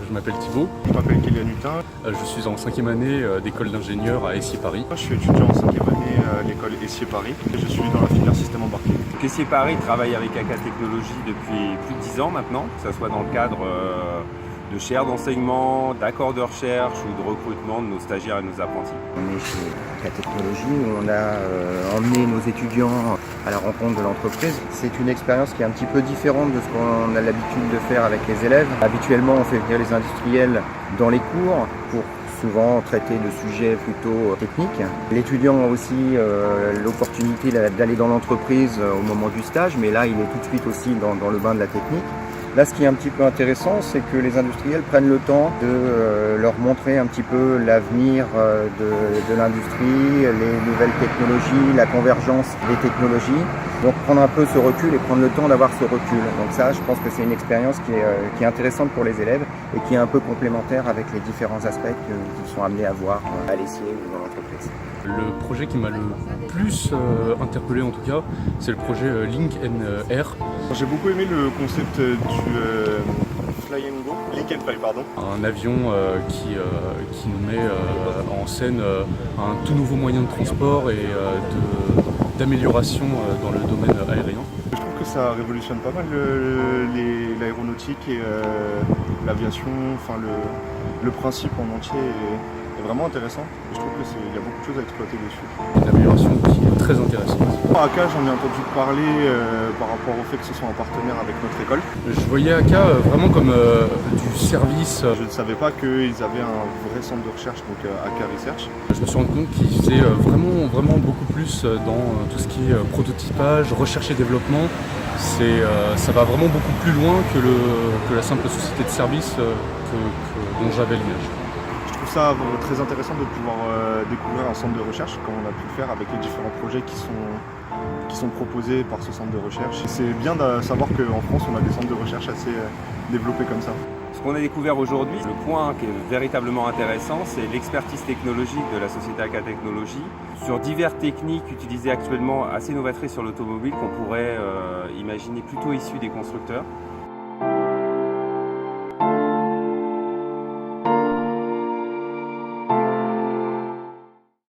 je m'appelle Thibaut. Je m'appelle Kylian Hutin. Je suis en 5e année d'école d'ingénieur à Essier Paris. Je suis étudiant en 5e année à l'école Essier Paris. Et je suis dans la filière système embarqué. Essier Paris travaille avec AK Technologies depuis plus de 10 ans maintenant, que ce soit dans le cadre de chaires d'enseignement, d'accords de recherche ou de recrutement de nos stagiaires et nos apprentis. On est chez AK Technologies où on a emmené nos étudiants à la rencontre de l'entreprise. C'est une expérience qui est un petit peu différente de ce qu'on a l'habitude de faire avec les élèves. Habituellement, on fait venir les industriels dans les cours pour souvent traiter de sujets plutôt techniques. L'étudiant a aussi l'opportunité d'aller dans l'entreprise au moment du stage, mais là, il est tout de suite aussi dans le bain de la technique. Là, ce qui est un petit peu intéressant, c'est que les industriels prennent le temps de leur montrer un petit peu l'avenir de l'industrie, les nouvelles technologies, la convergence des technologies. Donc prendre un peu ce recul et prendre le temps d'avoir ce recul. Donc ça, je pense que c'est une expérience qui est intéressante pour les élèves et qui est un peu complémentaire avec les différents aspects qu'ils sont amenés à voir à l'essier ou dans l'entreprise. Le projet qui m'a le plus interpellé en tout cas, c'est le projet Link & Air. J'ai beaucoup aimé le concept du Fly and Go, Link and Fly, pardon. Un avion qui nous met en scène un tout nouveau moyen de transport et d'amélioration dans le domaine aérien. Je trouve que ça révolutionne pas mal l'aéronautique et l'aviation, enfin le principe en entier est vraiment intéressant. Je trouve qu'il y a beaucoup de choses à exploiter dessus. Une amélioration qui est très intéressante. AK, j'en ai entendu parler par rapport au fait que ce soit un partenaire avec notre école. Je voyais AK vraiment comme du service. Je ne savais pas qu'ils avaient un vrai centre de recherche, donc AK Research. Je me suis rendu compte qu'ils faisaient vraiment beaucoup plus dans tout ce qui est prototypage, recherche et développement. Ça va vraiment beaucoup plus loin que la simple société de service dont j'avais l'image. Je trouve ça très intéressant de pouvoir découvrir un centre de recherche, comme on a pu le faire avec les différents projets qui sont proposés par ce centre de recherche. C'est bien de savoir qu'en France, on a des centres de recherche assez développés comme ça. Ce qu'on a découvert aujourd'hui, le point qui est véritablement intéressant, c'est l'expertise technologique de la société AK Technologies sur diverses techniques utilisées actuellement assez novatrices sur l'automobile qu'on pourrait imaginer plutôt issues des constructeurs.